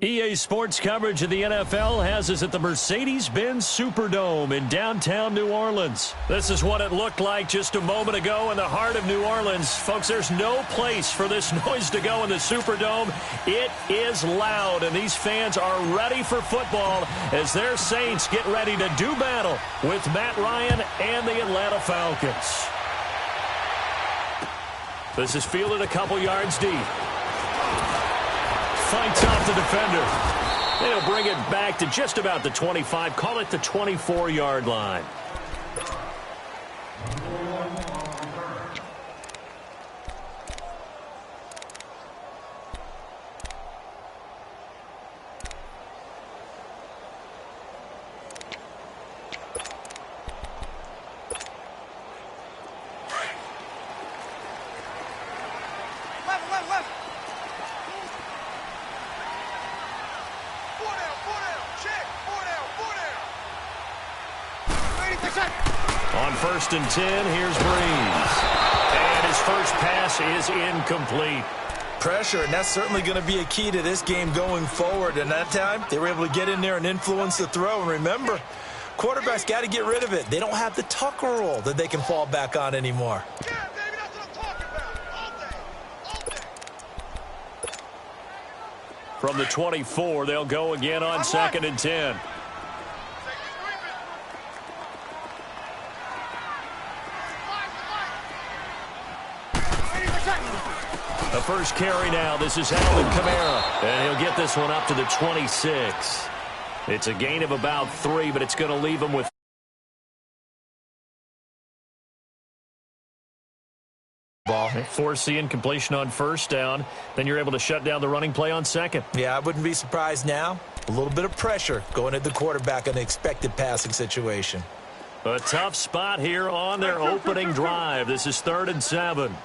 EA Sports coverage of the NFL has us at the Mercedes-Benz Superdome in downtown New Orleans. This is what it looked like just a moment ago in the heart of New Orleans. Folks, there's no place for this noise to go in the Superdome. It is loud, and these fans are ready for football as their Saints get ready to do battle with Matt Ryan and the Atlanta Falcons. This is fielded a couple yards deep. Fights off the defender. They'll bring it back to just about the 25. Call it the 24-yard line. On 1st and 10, here's Breeze. And his first pass is incomplete. Pressure, and that's certainly going to be a key to this game going forward. And that time, they were able to get in there and influence the throw. And remember, quarterbacks got to get rid of it. They don't have the Tucker rule that they can fall back on anymore. Yeah, baby, that's what I'm talking about. All day. From the 24, they'll go again on 2nd and 10. The first carry now. This is Alvin Kamara. And he'll get this one up to the 26. It's a gain of about 3, but it's going to leave him with ball. Force the incompletion on 1st down. Then you're able to shut down the running play on 2nd. Yeah, I wouldn't be surprised now. A little bit of pressure going at the quarterback in an expected passing situation. A tough spot here on their opening drive. This is 3rd and 7.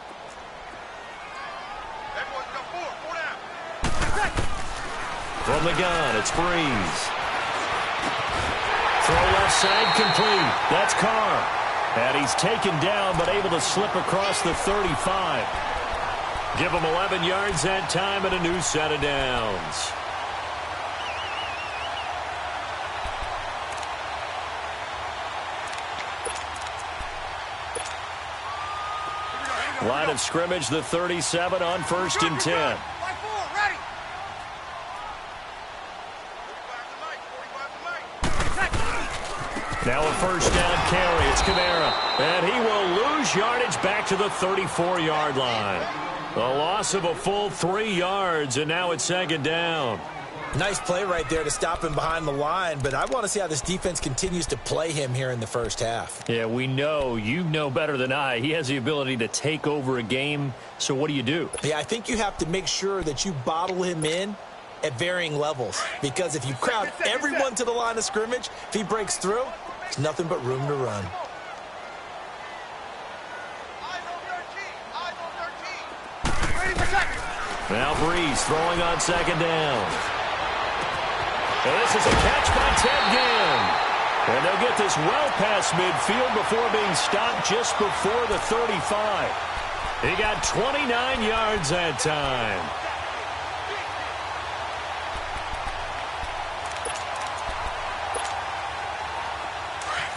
From the gun, it's Breeze. Throw left side, complete. That's Carr. And he's taken down, but able to slip across the 35. Give him 11 yards that time and a new set of downs. Line of scrimmage, the 37 on 1st and 10. Now a 1st down carry. It's Kamara. And he will lose yardage back to the 34-yard line. A loss of a full 3 yards, and now it's 2nd down. Nice play right there to stop him behind the line, but I want to see how this defense continues to play him here in the first half. Yeah, we know. You know better than I. He has the ability to take over a game, so what do you do? Yeah, I think you have to make sure that you bottle him in at varying levels, because if you crowd everyone to the line of scrimmage, if he breaks through, there's nothing but room to run. Now Breeze throwing on 2nd down. And this is a catch by Ted Ginn. And they'll get this well past midfield before being stopped just before the 35. He got 29 yards that time.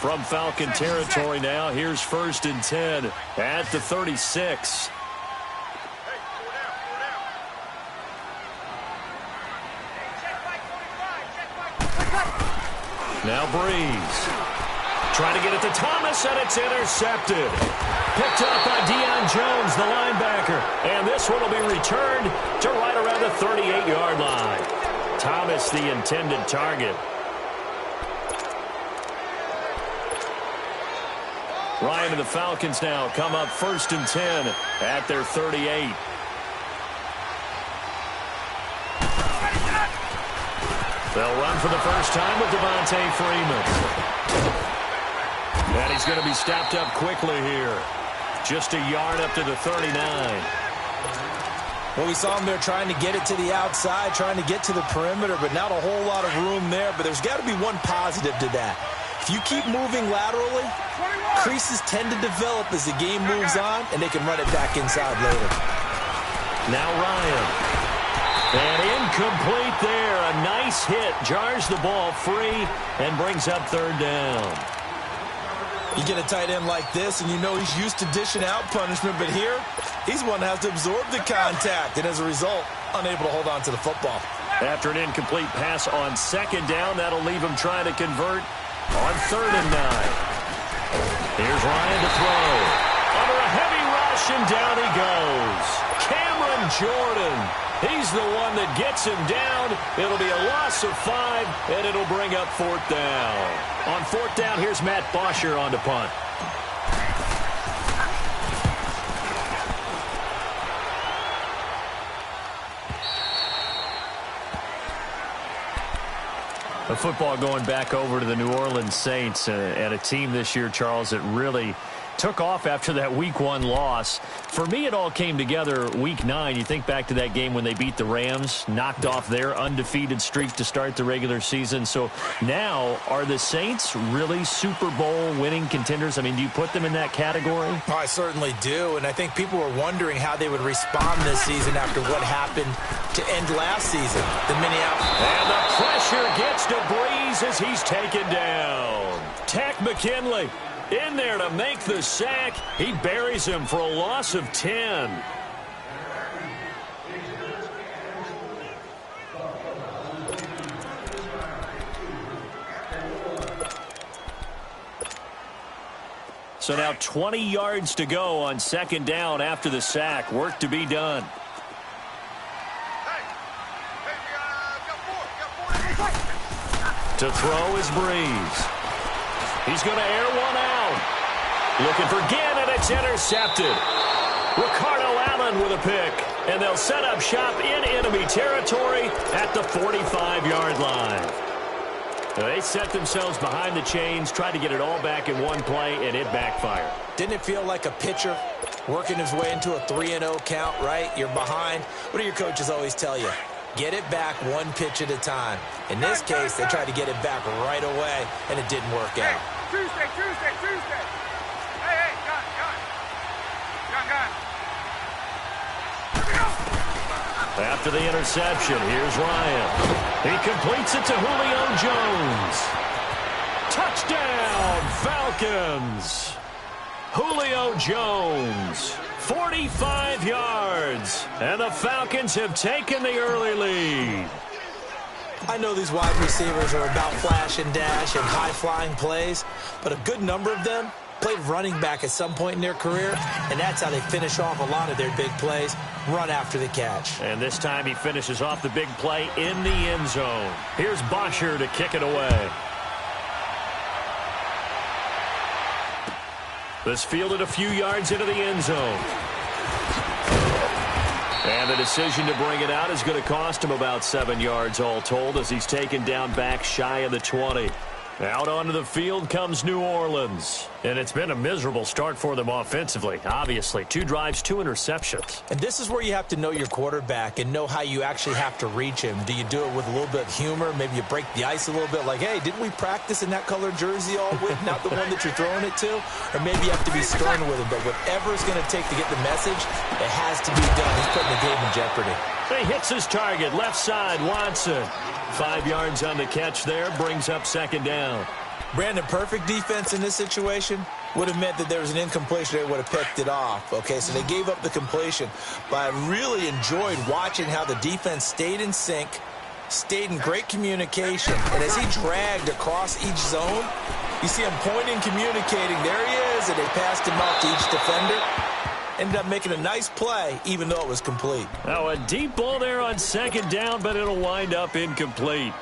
From Falcon territory now, here's 1st and 10 at the 36. Now Breeze. Trying to get it to Thomas, and it's intercepted. Picked up by Deion Jones, the linebacker. And this one will be returned to right around the 38-yard line. Thomas, the intended target. Ryan and the Falcons now come up 1st and 10 at their 38. They'll run for the first time with Devontae Freeman. And he's going to be stopped up quickly here. Just a yard up to the 39. Well, we saw him there trying to get it to the outside, trying to get to the perimeter, but not a whole lot of room there. But there's got to be one positive to that. If you keep moving laterally, creases tend to develop as the game moves on, and they can run it back inside later. Now Ryan. And Incomplete there. A nice hit. Jars the ball free and brings up third down. You get a tight end like this, and you know he's used to dishing out punishment, but here, he's one that has to absorb the contact, and as a result, unable to hold on to the football. After an incomplete pass on second down, that'll leave him trying to convert on 3rd and 9. Here's Ryan to throw. Under a heavy rush, and down he goes. Cameron Jordan. He's the one that gets him down. It'll be a loss of 5, and it'll bring up 4th down. On 4th down, here's Matt Bosher on to punt. The football going back over to the New Orleans Saints, and a team this year, Charles, that really took off after that Week 1 loss. For me, it all came together Week 9. You think back to that game when they beat the Rams, knocked off their undefeated streak to start the regular season. So now, are the Saints really Super Bowl winning contenders? I mean, do you put them in that category? Oh, I certainly do, and I think people were wondering how they would respond this season after what happened to end last season. The Minneapolis. And the pressure gets to Breeze as he's taken down. Tack McKinley in there to make the sack. He buries him for a loss of 10. So now 20 yards to go on second down after the sack. Work to be done. To throw is Breeze. He's going to air one out. Looking for Ginn, and it's intercepted. Ricardo Allen with a pick. And they'll set up shop in enemy territory at the 45-yard line. They set themselves behind the chains, tried to get it all back in one play, and it backfired. Didn't it feel like a pitcher working his way into a 3-0 count, right? You're behind. What do your coaches always tell you? Get it back one pitch at a time. In this case, they tried to get it back right away, and it didn't work out. Tuesday. Hey, gun. After the interception, here's Ryan. He completes it to Julio Jones. Touchdown, Falcons. Julio Jones, 45 yards. And the Falcons have taken the early lead. I know these wide receivers are about flash and dash and high-flying plays, but a good number of them played running back at some point in their career, and that's how they finish off a lot of their big plays, run after the catch. And this time he finishes off the big play in the end zone. Here's Bosher to kick it away. This fielded a few yards into the end zone. And the decision to bring it out is going to cost him about 7 yards all told as he's taken down back shy of the 20. Out onto the field comes New Orleans. And it's been a miserable start for them offensively, obviously. 2 drives, 2 interceptions. And this is where you have to know your quarterback and know how you actually have to reach him. Do you do it with a little bit of humor? Maybe you break the ice a little bit like, hey, didn't we practice in that colored jersey all week? Not the one that you're throwing it to? Or maybe you have to be stern with him. But whatever it's going to take to get the message, it has to be done. He's putting the game in jeopardy. He hits his target, left side, Watson. 5 yards on the catch there, brings up second down. Brandon, perfect defense in this situation would have meant that there was an incompletion. They would have picked it off. Okay, so they gave up the completion. But I really enjoyed watching how the defense stayed in sync, stayed in great communication. And as he dragged across each zone, you see him pointing, communicating. There he is, and they passed him off to each defender. Ended up making a nice play, even though it was complete. Now a deep ball there on second down, but it'll wind up incomplete.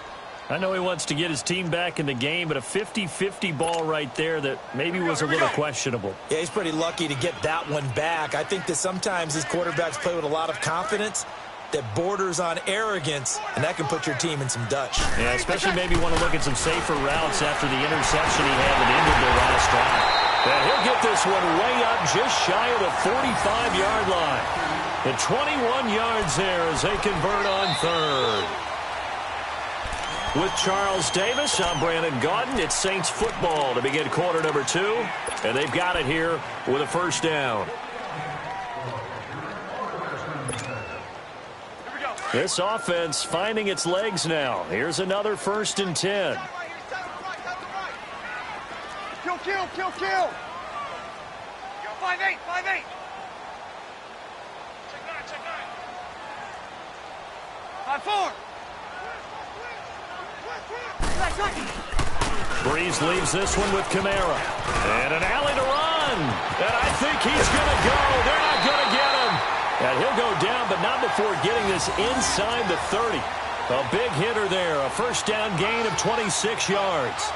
I know he wants to get his team back in the game, but a 50-50 ball right there that maybe was a little questionable. Yeah, he's pretty lucky to get that one back. I think that sometimes these quarterbacks play with a lot of confidence that borders on arrogance, and that can put your team in some Dutch. Yeah, especially maybe want to look at some safer routes after the interception he had that ended their last drive. And he'll get this one way up just shy of the 45-yard line. And 21 yards there as they convert on third. With Charles Davis, I'm Brandon Gaudin. It's Saints football to begin quarter number 2. And they've got it here with a first down. This offense finding its legs now. Here's another 1st and 10. Kill, kill, kill, kill. 5-8, 5-8. Check 9. 5-4. Breeze leaves this one with Kamara. And an alley to run. And I think he's going to go. They're not going to get him. And he'll go down, but not before getting this inside the 30. A big hitter there. A 1st down gain of 26 yards.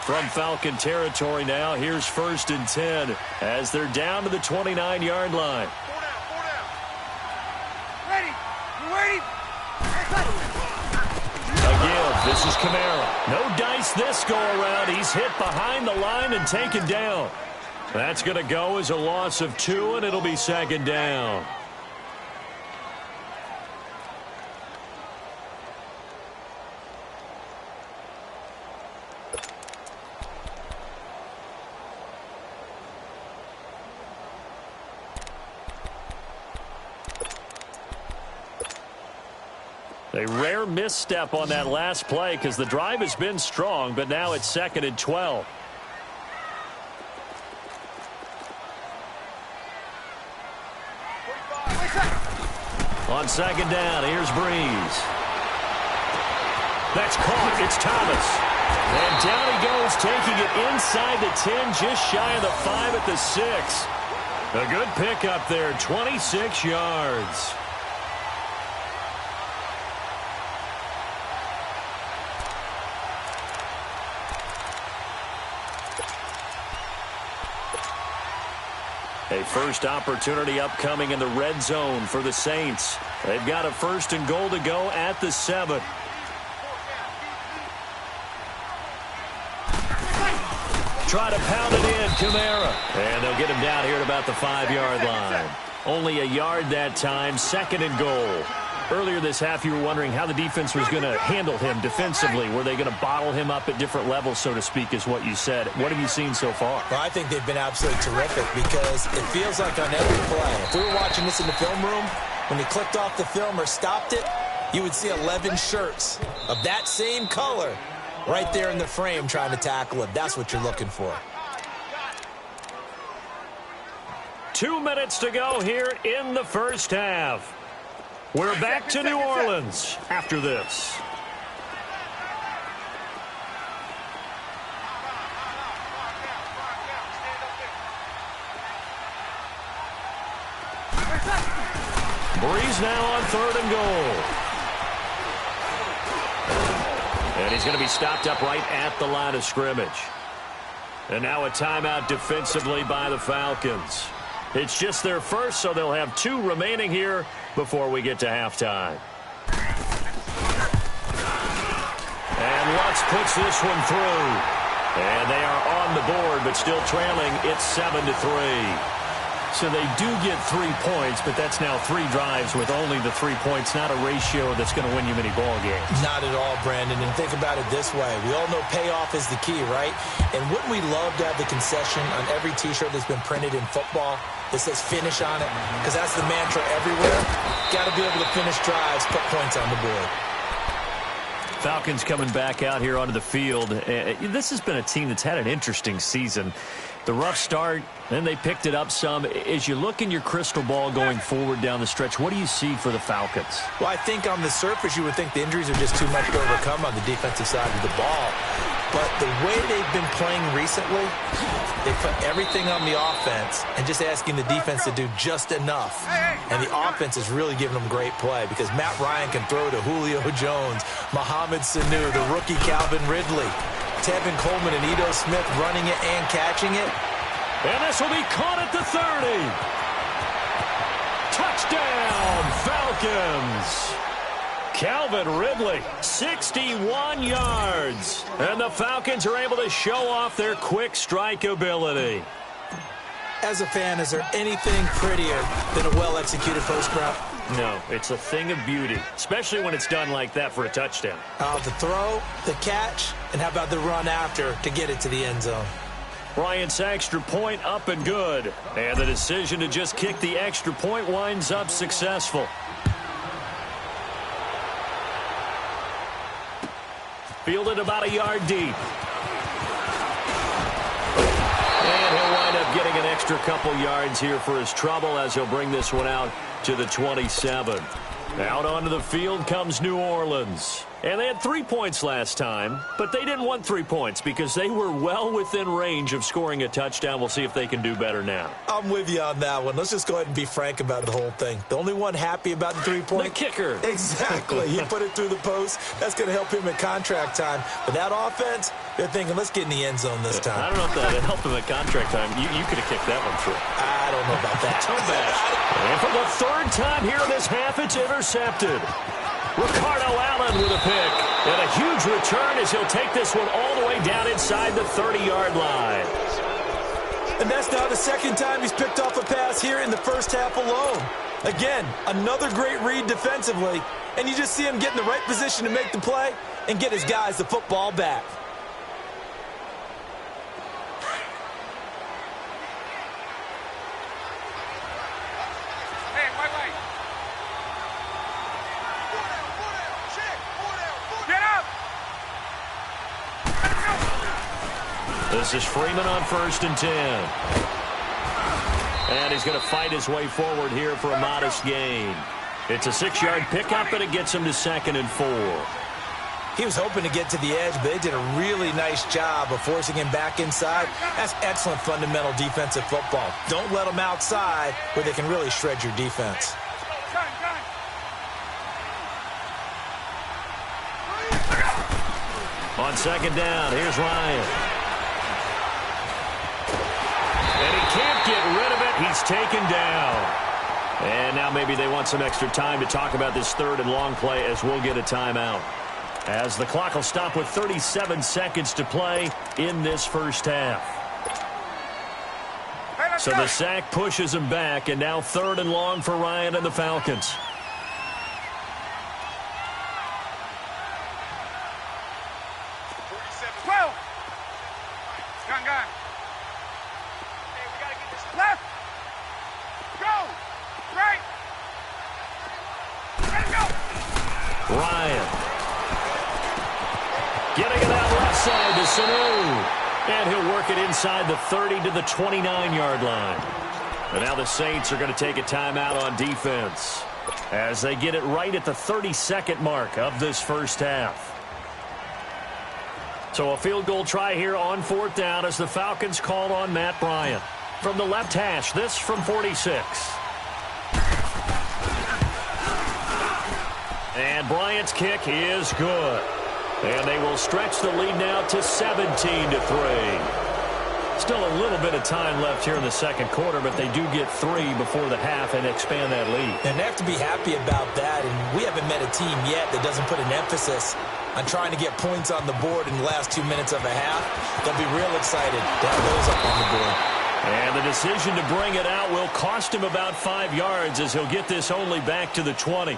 From Falcon territory now, here's 1st and 10 as they're down to the 29-yard line. 4 down. Ready. You ready? Again, this is Kamara. No dice this go-around. He's hit behind the line and taken down. That's going to go as a loss of 2, and it'll be 2nd down. A rare misstep on that last play because the drive has been strong, but now it's 2nd and 12. On 2nd down, here's Breeze. That's caught. It's Thomas. And down he goes, taking it inside the 10, just shy of the 5 at the 6. A good pickup there, 26 yards. A first opportunity upcoming in the red zone for the Saints. They've got a 1st and goal to go at the 7. Try to pound it in, Kamara. And they'll get him down here at about the 5-yard line. Only a yard that time, 2nd and goal. Earlier this half, you were wondering how the defense was going to handle him defensively. Were they going to bottle him up at different levels, so to speak, is what you said. What have you seen so far? Well, I think they've been absolutely terrific because it feels like on every play, if we were watching this in the film room, when he clicked off the film or stopped it, you would see 11 shirts of that same color right there in the frame trying to tackle him. That's what you're looking for. 2 minutes to go here in the 1st half. We're back to New Orleans after this. Breeze now on 3rd and goal. And he's going to be stopped up right at the line of scrimmage. And now a timeout defensively by the Falcons. It's just their first, so they'll have 2 remaining here before we get to halftime. And Lutz puts this one through. And they are on the board, but still trailing. It's 7-3. So they do get 3 points, but that's now 3 drives with only the 3 points, not a ratio that's going to win you many ball games. Not at all, Brandon. And think about it this way. We all know payoff is the key, right? And wouldn't we love to have the concession on every T-shirt that's been printed in football that says finish on it? Because that's the mantra everywhere. Got to be able to finish drives, put points on the board. Falcons coming back out here onto the field. This has been a team that's had an interesting season. The rough start, then they picked it up some. As you look in your crystal ball going forward down the stretch, what do you see for the Falcons? Well, I think on the surface you would think the injuries are just too much to overcome on the defensive side of the ball. But the way they've been playing recently, they put everything on the offense and just asking the defense to do just enough. And the offense is really giving them great play because Matt Ryan can throw to Julio Jones, Mohamed Sanu, the rookie Calvin Ridley, Tevin Coleman and Ito Smith running it and catching it. And this will be caught at the 30. Touchdown, Falcons. Calvin Ridley, 61 yards. And the Falcons are able to show off their quick strike ability. As a fan, is there anything prettier than a well-executed post route? No, it's a thing of beauty, especially when it's done like that for a touchdown. The throw, the catch, and how about the run after to get it to the end zone? Bryant's extra point up and good. And the decision to just kick the extra point winds up successful. Fielded about a yard deep. And he'll wind up getting an extra couple yards here for his trouble as he'll bring this one out to the 27. Out onto the field comes New Orleans. And they had 3 points last time, but they didn't want 3 points because they were well within range of scoring a touchdown. We'll see if they can do better now. I'm with you on that one. Let's just go ahead and be frank about the whole thing. The only one happy about the 3-point? The kicker. Exactly. He put it through the post. That's going to help him at contract time. But that offense, they're thinking, let's get in the end zone this time. I don't know if that helped him at contract time. You could have kicked that one through. I don't know about that. Toe bash. And for the third time here in this half, it's intercepted. Ricardo Allen with a pick. And a huge return as he'll take this one all the way down inside the 30-yard line. And that's now the second time he's picked off a pass here in the first half alone. Again, another great read defensively. And you just see him get in the right position to make the play and get his guys the football back. This is Freeman on 1st and 10. And he's going to fight his way forward here for a modest gain. It's a 6-yard pickup, and it gets him to 2nd and 4. He was hoping to get to the edge, but they did a really nice job of forcing him back inside. That's excellent fundamental defensive football. Don't let them outside where they can really shred your defense. On 2nd down, here's Ryan. And he can't get rid of it. He's taken down. And now maybe they want some extra time to talk about this 3rd and long play as we'll get a timeout. As the clock will stop with 37 seconds to play in this first half. So the sack pushes him back, and now 3rd and long for Ryan and the Falcons. Ryan. Getting it out left side to Sanu. And he'll work it inside the 30 to the 29-yard line. And now the Saints are going to take a timeout on defense as they get it right at the 32nd mark of this first half. So a field goal try here on 4th down as the Falcons call on Matt Bryant. From the left hash, this from 46. And Bryant's kick is good. And they will stretch the lead now to 17-3. Still a little bit of time left here in the second quarter, but they do get 3 before the half and expand that lead. And they have to be happy about that. And we haven't met a team yet that doesn't put an emphasis on trying to get points on the board in the last 2 minutes of a half. They'll be real excited to have those up on the board. And the decision to bring it out will cost him about 5 yards as he'll get this only back to the 20.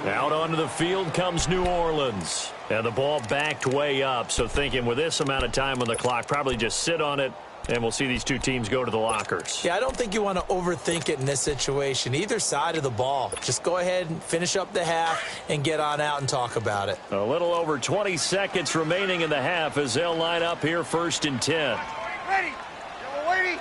Out onto the field comes New Orleans. And the ball backed way up. So thinking with this amount of time on the clock, probably just sit on it, and we'll see these two teams go to the lockers. Yeah, I don't think you want to overthink it in this situation. Either side of the ball. Just go ahead and finish up the half and get on out and talk about it. A little over 20 seconds remaining in the half as they'll line up here 1st and 10. Ready. Waiting.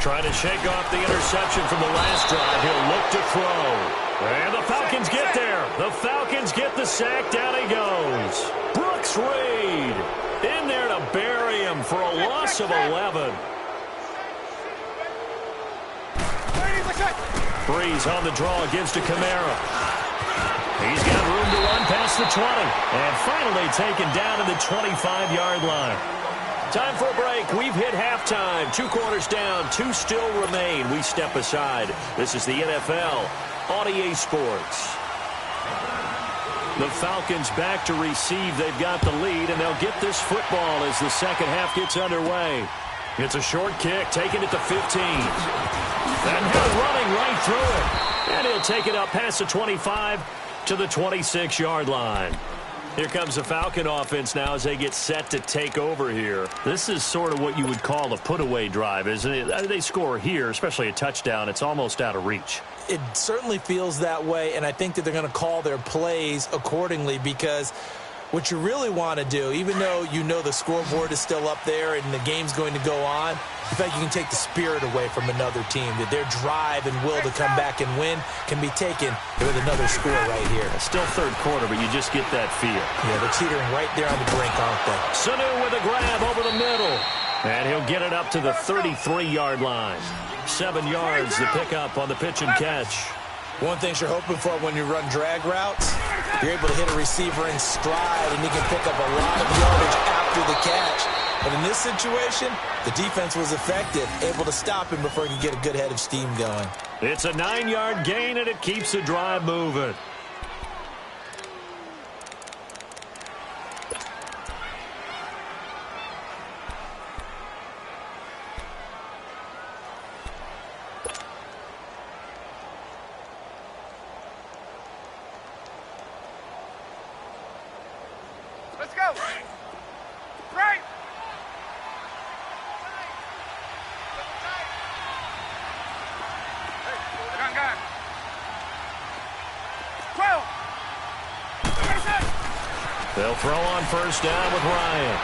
Trying to shake off the interception from the last drive. He'll look to throw. And the Falcons get there. The Falcons get the sack. Down he goes. Brooks Reed in there to bury him for a loss of 11. Breeze on the draw, gives to Kamara. He's got room to run past the 20. And finally taken down to the 25-yard line. Time for a break. We've hit halftime. 2 quarters down. 2 still remain. We step aside. This is the NFL on EA Sports. The Falcons back to receive. They've got the lead, and they'll get this football as the second half gets underway. It's a short kick, taking it to 15. And he's running right through it. And he'll take it up past the 25 to the 26-yard line. Here comes the Falcon offense now as they get set to take over here. This is sort of what you would call a put-away drive, isn't it? They score here, especially a touchdown. It's almost out of reach. It certainly feels that way, and I think that they're going to call their plays accordingly, because what you really want to do, even though you know the scoreboard is still up there and the game's going to go on, in fact, you can take the spirit away from another team, that their drive and will to come back and win can be taken with another score right here. Still third quarter, but you just get that feel. Yeah, they're teetering right there on the brink, aren't they? Sanu with a grab over the middle. And he'll get it up to the 33-yard line. 7 yards to pick up on the pitch and catch. One thing you're hoping for when you run drag routes, you're able to hit a receiver in stride, and you can pick up a lot of yardage after the catch. But in this situation, the defense was effective, able to stop him before he could get a good head of steam going. It's a 9-yard gain, and it keeps the drive moving. Let's go. Right. Gun. 12. They'll throw on first down with Ryan.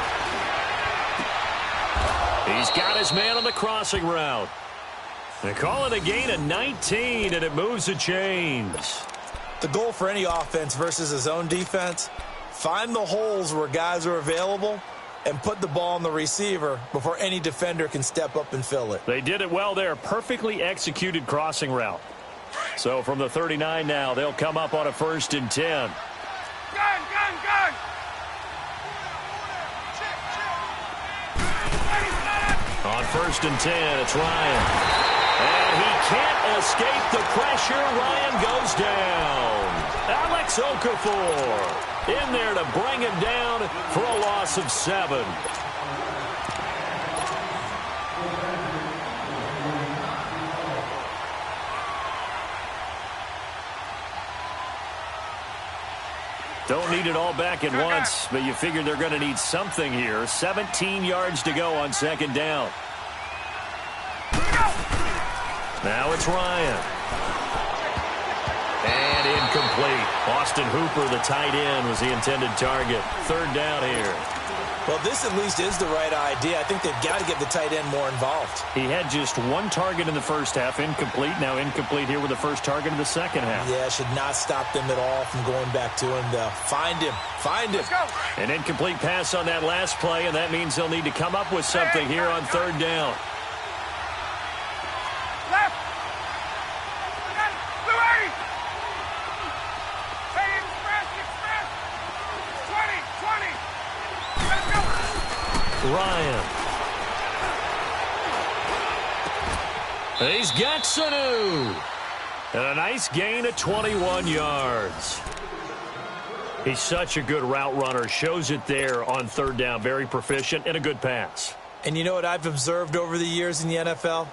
He's got his man on the crossing route. They call it a gain of 19, and it moves the chains. The goal for any offense versus his own defense, find the holes where guys are available and put the ball on the receiver before any defender can step up and fill it. They did it well there. Perfectly executed crossing route. So from the 39 now, they'll come up on a 1st and 10. Gun. On 1st and 10, it's Ryan. And he can't escape the pressure. Ryan goes down. Alex Okafor in there to bring him down for a loss of 7. Don't need it all back at once, but you figure they're going to need something here. 17 yards to go on 2nd down. Now it's Ryan. And incomplete. Austin Hooper, the tight end, was the intended target. 3rd down here. Well, this at least is the right idea. I think they've got to get the tight end more involved. He had just 1 target in the first half, incomplete. Now incomplete here with the first target in the second half. Yeah, should not stop them at all from going back to him. Find him. Let's go. An incomplete pass on that last play, and that means they'll need to come up with something here on 3rd down. Left. Blue 80. Hey, express. 20. Let's go. Ryan. He's got Sanu. And a nice gain of 21 yards. He's such a good route runner. Shows it there on 3rd down. Very proficient and a good pass. And you know what I've observed over the years in the NFL?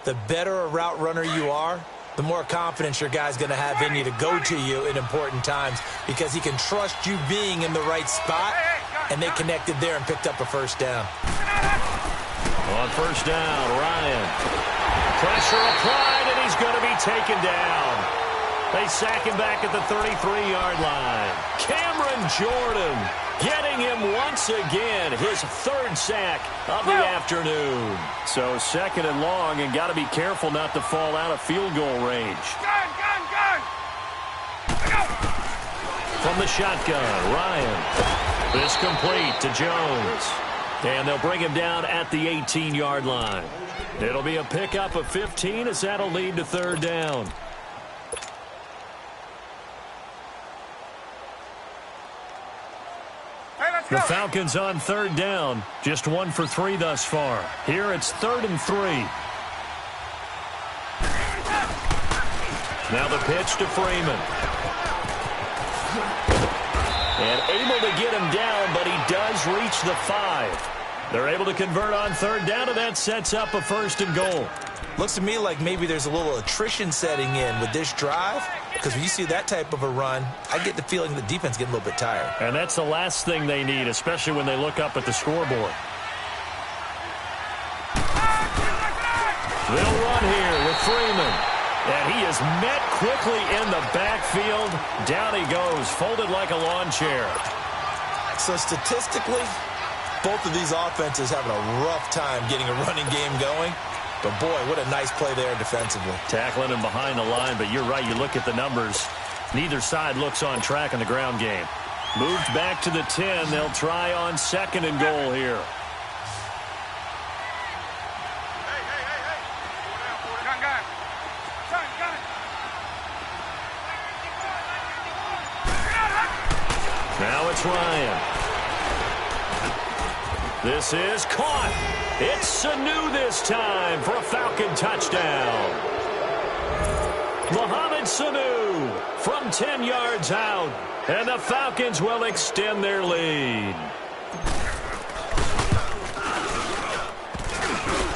The better a route runner you are, the more confidence your guy's going to have in you to go to you in important times, because he can trust you being in the right spot, and they connected there and picked up a 1st down. On 1st down, Ryan. Pressure applied, and he's going to be taken down. They sack him back at the 33-yard line. Cameron Jordan getting him once again, his 3rd sack of the afternoon. So 2nd and long, and got to be careful not to fall out of field goal range. Gun. Go. From the shotgun, Ryan. This complete to Jones. And they'll bring him down at the 18-yard line. It'll be a pickup of 15 as that'll lead to 3rd down. The Falcons on 3rd down. Just 1 for 3 thus far. Here it's 3rd and 3. Now the pitch to Freeman. And able to get him down, but he does reach the 5. They're able to convert on 3rd down, and that sets up a 1st and goal. Looks to me like maybe there's a little attrition setting in with this drive, because when you see that type of a run, I get the feeling the defense getting a little bit tired. And that's the last thing they need, especially when they look up at the scoreboard. They'll run here with Freeman. And he is met quickly in the backfield. Down he goes, folded like a lawn chair. So statistically, both of these offenses having a rough time getting a running game going. But, boy, what a nice play there defensively. Tackling him behind the line, but you're right. You look at the numbers. Neither side looks on track in the ground game. Moved back to the 10. They'll try on 2nd and goal here. Now it's Ryan. This is caught. It's Sanu this time for a Falcon touchdown. Mohamed Sanu from 10 yards out. And the Falcons will extend their lead.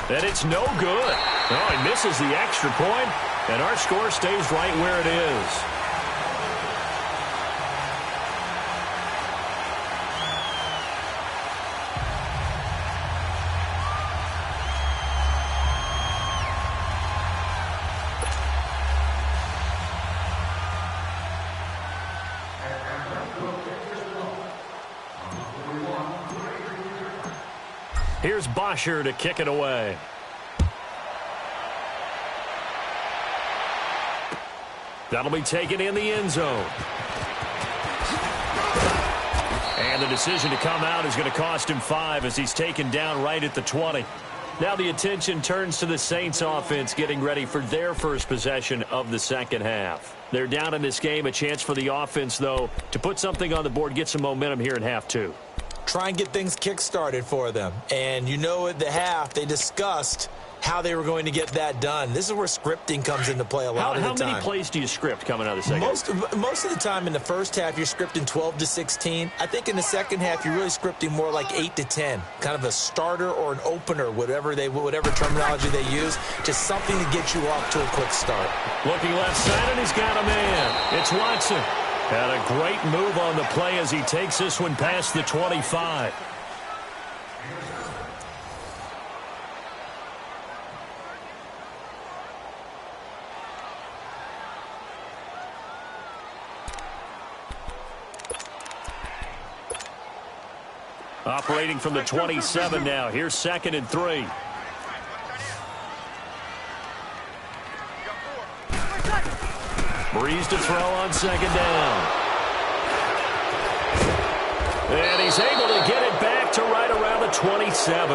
And it's no good. Oh, he misses the extra point, and our score stays right where it is. Here's Bosher to kick it away. That'll be taken in the end zone. And the decision to come out is going to cost him 5 as he's taken down right at the 20. Now the attention turns to the Saints offense getting ready for their first possession of the second half. They're down in this game. A chance for the offense, though, to put something on the board, get some momentum here in half 2. Try and get things kick-started for them. And you know at the half, they discussed how they were going to get that done. This is where scripting comes into play a lot of the time. How many plays do you script coming out of the second? Most of the time in the first half, you're scripting 12 to 16. I think in the second half, you're really scripting more like 8 to 10. Kind of a starter or an opener, whatever terminology they use. Just something to get you off to a quick start. Looking left side, and he's got a man. It's Watson. Had a great move on the play as he takes this one past the 25. Operating from the 27 now. Here's 2nd and 3. Breeze to throw on 2nd down. And he's able to get it back to right around the 27.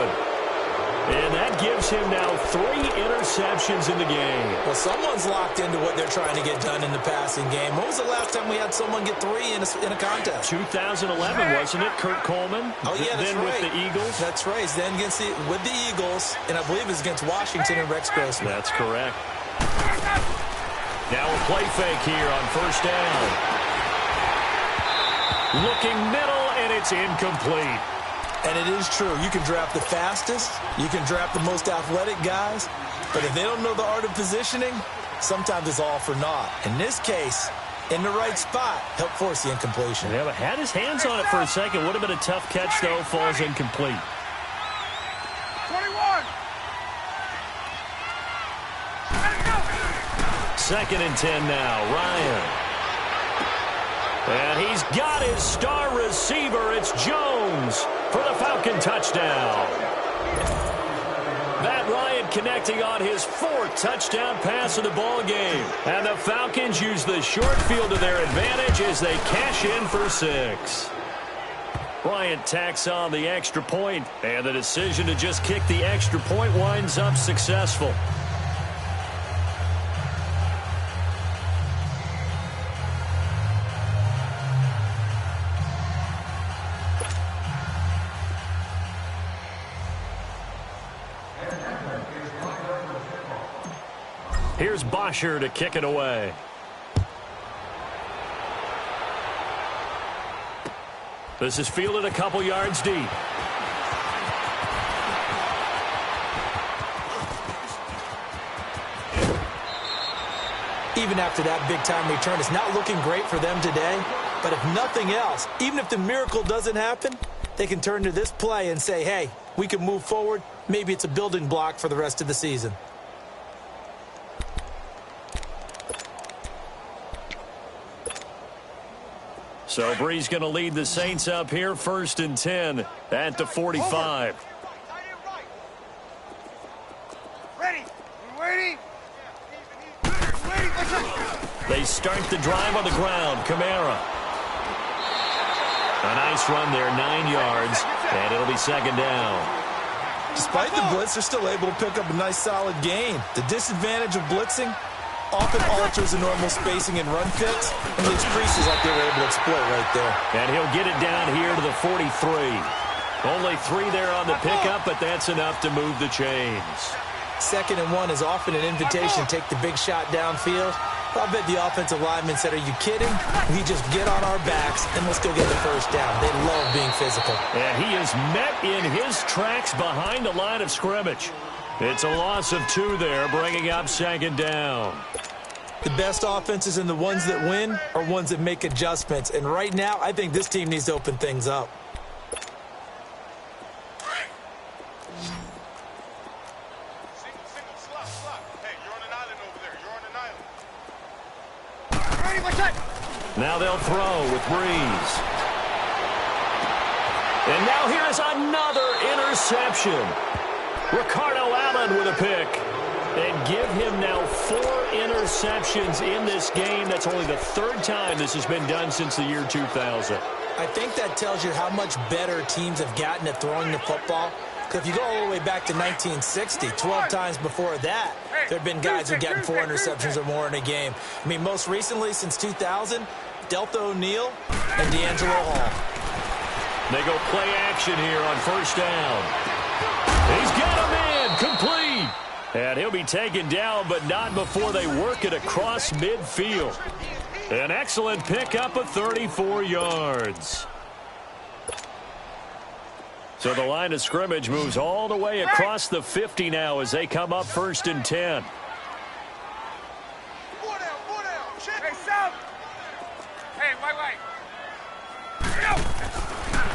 And that gives him now 3 interceptions in the game. Well, someone's locked into what they're trying to get done in the passing game. When was the last time we had someone get 3 in a contest? 2011, wasn't it? Kurt Coleman? Oh, yeah, that's then right. With the Eagles? That's right. Then with the Eagles, and I believe it's against Washington and Rex Grossman. That's correct. Now a play fake here on 1st down. Looking middle, and it's incomplete. And it is true. You can draft the fastest. You can draft the most athletic guys. But if they don't know the art of positioning, sometimes it's all for naught. In this case, in the right spot, help force the incompletion. Yeah, but had his hands on it for a second. Would have been a tough catch, though. Falls incomplete. 21. 2nd and 10 now. Ryan. And he's got his star receiver. It's Jones for the Falcon touchdown. Matt Ryan connecting on his 4th touchdown pass of the ball game. And the Falcons use the short field to their advantage as they cash in for 6. Bryant tacks on the extra point, and the decision to just kick the extra point winds up successful. Here's Bosher to kick it away. This is fielded a couple yards deep. Even after that big-time return, it's not looking great for them today. But if nothing else, even if the miracle doesn't happen, they can turn to this play and say, hey, we can move forward. Maybe it's a building block for the rest of the season. So Bree's going to lead the Saints up here, 1st and 10 at the 45. Ready. We're waiting. They start the drive on the ground. Kamara. A nice run there, 9 yards, and it'll be 2nd down. Despite the blitz, they're still able to pick up a nice, solid gain. The disadvantage of blitzing often alters the normal spacing and run fits and leaves creases like they were able to exploit right there. And he'll get it down here to the 43. Only 3 there on the pickup, but that's enough to move the chains. 2nd and 1 is often an invitation to take the big shot downfield. I bet the offensive lineman said, are you kidding? We just get on our backs and let's go get the first down. They love being physical. And he is met in his tracks behind the line of scrimmage. It's a loss of 2 there, bringing up 2nd down. The best offenses and the ones that win are ones that make adjustments. And right now, I think this team needs to open things up. Now they'll throw with Breeze. And now here is another interception. Ricardo Allen with a pick. And give him now 4 interceptions in this game. That's only the 3rd time this has been done since the year 2000. I think that tells you how much better teams have gotten at throwing the football. Because if you go all the way back to 1960, 12 times before that, there have been guys who've gotten 4 interceptions or more in a game. I mean, most recently, since 2000, Delta O'Neal and D'Angelo Hall. They go play action here on 1st down. He's got him in, complete. And he'll be taken down, but not before they work it across midfield. An excellent pickup of 34 yards. So the line of scrimmage moves all the way across the 50 now as they come up 1st and 10.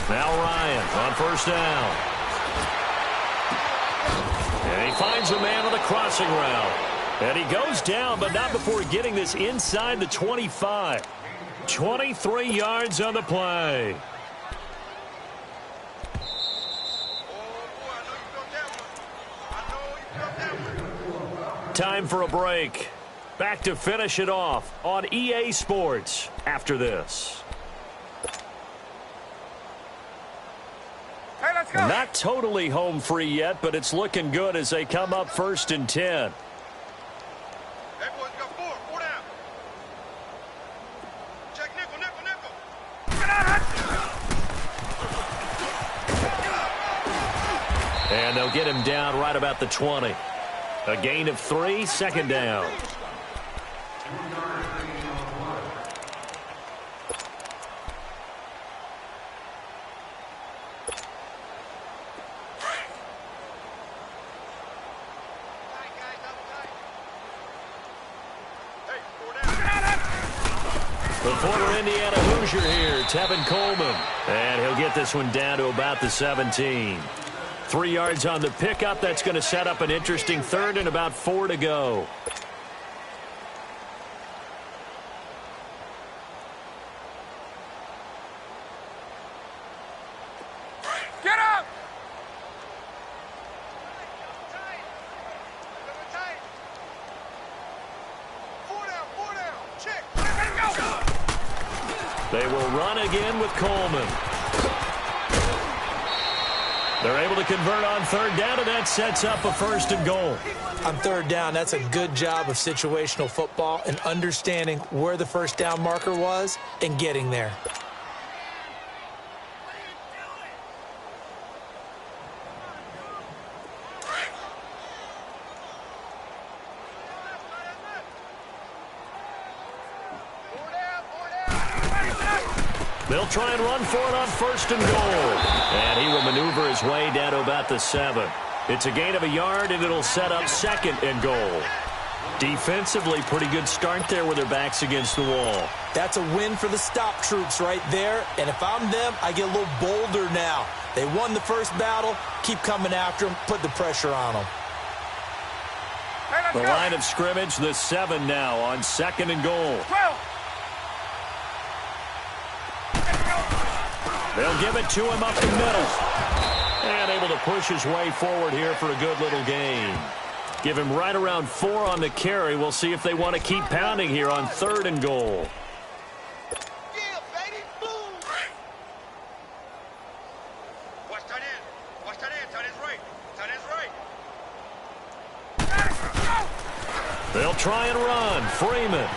Now Ryan on 1st down. And he finds a man on the crossing route. And he goes down, but not before getting this inside the 25. 23 yards on the play. Time for a break. Back to finish it off on EA Sports after this. Hey, let's go. Not totally home free yet, but it's looking good as they come up 1st and 10. Hey, boys, got 4 down. Check nickel. And they'll get him down right about the 20. A gain of 3, 2nd down. The former Indiana Hoosier here, Tevin Coleman. And he'll get this one down to about the 17. 3 yards on the pickup. That's going to set up an interesting 3rd and about 4 to go. Get up! Four down. Check. Let go. They will run again with Coleman. They're able to convert on 3rd down, and that sets up a 1st and goal. On 3rd down, that's a good job of situational football and understanding where the 1st down marker was and getting there. They'll try and run for it on 1st and goal. And he will maneuver his way down to about the 7. It's a gain of a yard, and it'll set up 2nd and goal. Defensively, pretty good start there with their backs against the wall. That's a win for the stop troops right there. And if I'm them, I get a little bolder now. They won the first battle. Keep coming after them. Put the pressure on them. The line of scrimmage, the 7 now on 2nd and goal. They'll give it to him up the middle. And able to push his way forward here for a good little gain. Give him right around 4 on the carry. We'll see if they want to keep pounding here on 3rd and goal. Yeah, baby. Boom. Watch tight end. Watch tight end. Tight end's right. Tight end's right. They'll try and run. Freeman.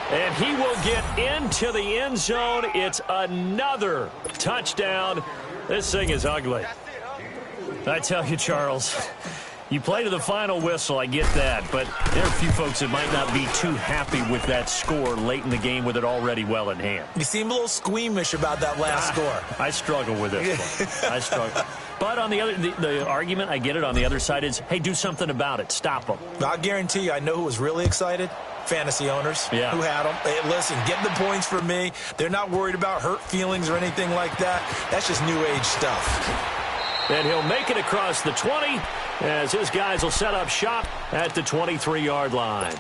And he will get into the end zone. It's another touchdown. This thing is ugly. That's it, huh? I tell you, Charles, you play to the final whistle, I get that, but there are a few folks that might not be too happy with that score late in the game with it already well in hand. You seem a little squeamish about that last score. I struggle with this one. I struggle. But on the other, the argument, I get it, on the other side is, hey, do something about it. Stop them. I'll guarantee you, I know who was really excited. Fantasy owners who had them. Hey, listen, get the points for me. They're not worried about hurt feelings or anything like that. That's just new age stuff. And he'll make it across the 20 as his guys will set up shop at the 23-yard line.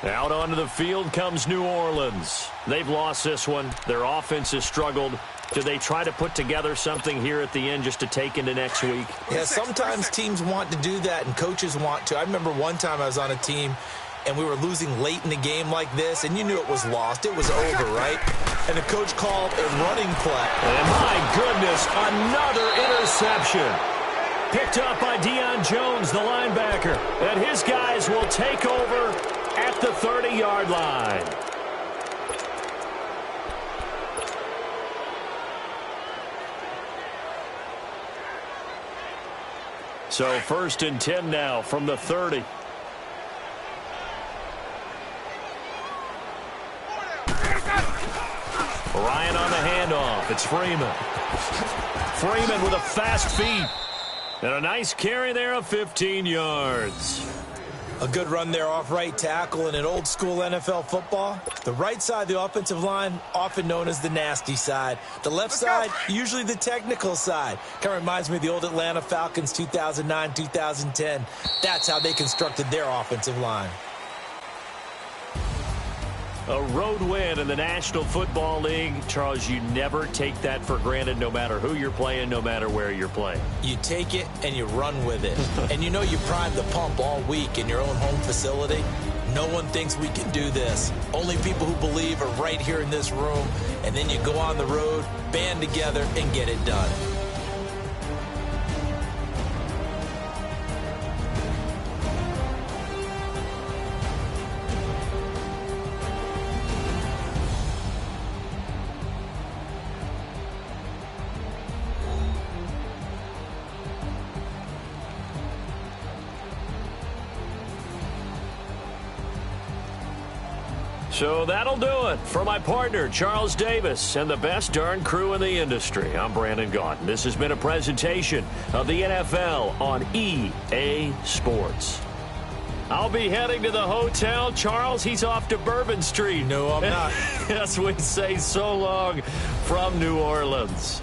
Out onto the field comes New Orleans. They've lost this one. Their offense has struggled. Do they try to put together something here at the end just to take into next week? Yeah, sometimes teams want to do that and coaches want to. I remember one time I was on a team and we were losing late in the game like this, and you knew it was lost. It was over, right? And the coach called a running play. And my goodness, another interception. Picked up by Deion Jones, the linebacker. And his guys will take over at the 30-yard line. So 1st and 10 now from the 30. Ryan on the handoff. It's Freeman. Freeman with a fast feet. And a nice carry there of 15 yards. A good run there off right tackle in an old school NFL football. The right side of the offensive line, often known as the nasty side. The left side, usually the technical side. Kind of reminds me of the old Atlanta Falcons 2009, 2010. That's how they constructed their offensive line. A road win in the National Football League. Charles, you never take that for granted no matter who you're playing, no matter where you're playing. You take it and you run with it. And you know you primed the pump all week in your own home facility. No one thinks we can do this. Only people who believe are right here in this room. And then you go on the road, band together, and get it done. So that'll do it for my partner, Charles Davis, and the best darn crew in the industry. I'm Brandon Gaudin. This has been a presentation of the NFL on EA Sports. I'll be heading to the hotel. Charles, he's off to Bourbon Street. No, I'm not. Yes, we say so long from New Orleans.